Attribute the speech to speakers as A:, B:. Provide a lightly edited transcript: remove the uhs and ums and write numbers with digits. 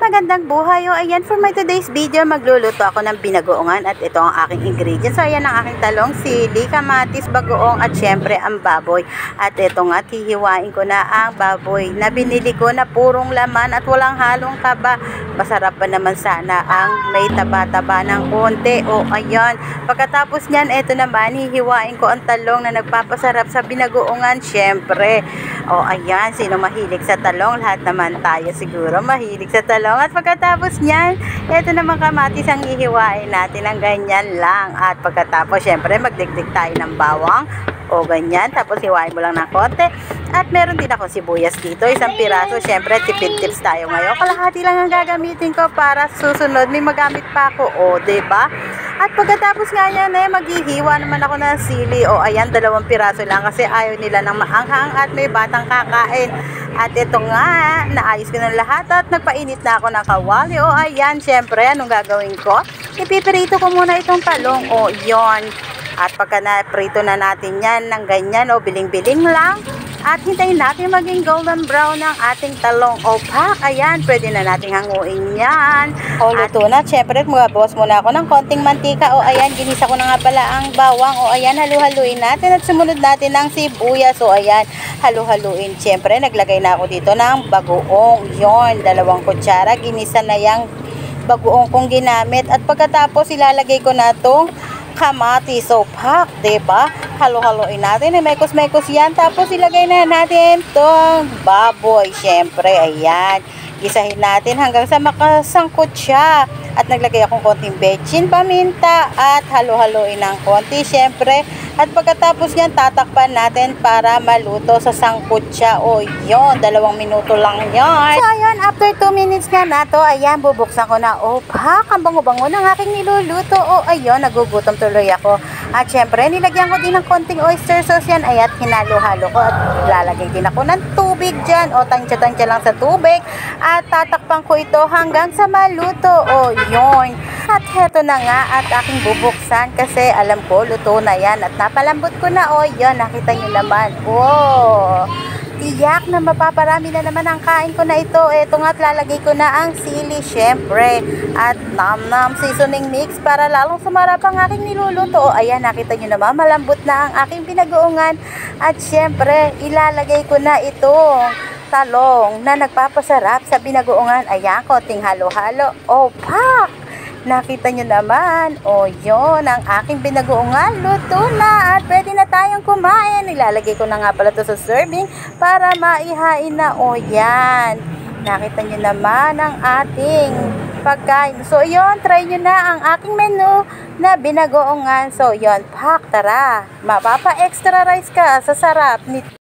A: magandang buhay. O ayan, for my today's video, magluluto ako ng binagoongan at ito ang aking ingredients. So ayan ang aking talong, sili, kamatis, bagoong at syempre ang baboy. At ito nga, hihiwain ko na ang baboy na binili ko na purong laman at walang halong taba. Masarap pa naman sana ang may taba-taba ng konti. O ayan, pagkatapos nyan, ito naman, hihiwain ko ang talong na nagpapasarap sa binagoongan, syempre. O ayan, sino mahilig sa talong? Lahat naman tayo siguro mahilig sa talong. At pagkatapos niyan, ito naman kamatis ang hihiwain natin ng ganyan lang. At pagkatapos, syempre, magdikdik tayo ng bawang o ganyan. Tapos hiwain mo lang ng konti. At meron din ako sibuyas dito, isang piraso. Syempre, tipid tips tayo ngayon. Kalahati lang ang gagamitin ko para susunod may magamit pa ako. O, diba? At pagkatapos nga yan, maghihiwa naman ako ng sili. O, ayan, 2 piraso lang kasi ayaw nila ng maanghang at may batang kakain. At ito nga, naayos ko ng lahat at nagpainit na ako ng kawali. O, ayan, syempre, anong gagawin ko? Ipipirito ko muna itong talong. O, yon. At pagka na-prito na natin yan ng ganyan, o biling-biling lang. At hintayin natin maging golden brown ng ating talong. O pak, ayan, pwede na natin hanguin yan. O luto na, syempre magabawas muna ako ng konting mantika. O ayan, ginisa ko na nga pala ang bawang. O ayan, halu-haluin natin at sumunod natin ng sibuyas. O ayan, halu-haluin. Syempre, naglagay na ako dito ng bagoong. Yon, 2 kutsara, ginisa na yung bagoong kong ginamit. At pagkatapos, ilalagay ko na itong kamatis. So, pak, diba? Halo-haloin natin. Mekos-mekos yan. Tapos, ilagay na natin itong baboy. Siyempre, ayan. Gisahin natin hanggang sa makasangkot siya. At naglagay akong konting bechin, paminta, at halo-haloin ng konti. Siyempre, at pagkatapos niyan, tatakpan natin para maluto sa sangkot siya. O, yun, 2 minuto lang yan. So, ayan, after 2 minutes nga na to, ayan, bubuksan ko na. O, pak, ang bango-bango ng aking niluluto. O, ayun, nagugutom tuloy ako. At syempre, nilagyan ko din ng konting oyster sauce yan. Ayan, hinalo-halo ko. At lalagay din ako ng tubig dyan. O, tansya-tansya lang sa tubig. At tatakpan ko ito hanggang sa maluto. O, yun. At heto na nga at aking bubuksan kasi alam ko luto na yan at napalambot ko na. O, yun, nakita nyo naman. Oh, tiyak na mapaparami na naman ang kain ko na ito. Ito nga, lalagay ko na ang sili, syempre. At nam-nam seasoning mix para lalong sumarap ang aking niluluto. O, ayan, nakita nyo naman, malambot na ang aking binagoongan. At syempre, ilalagay ko na itong talong na nagpapasarap sa binagoongan. Ayan, konting halo-halo. O, pak! Nakita nyo naman, o yun, ang aking binagoongan, luto na at pwede na tayong kumain. Ilalagay ko na nga pala ito sa serving para maihain na. O yan, nakita nyo naman ang ating pagkain. So yun, try nyo na ang aking menu na binagoongan. So yun, pak, tara, mapapa-extra rice ka sa sarap nito.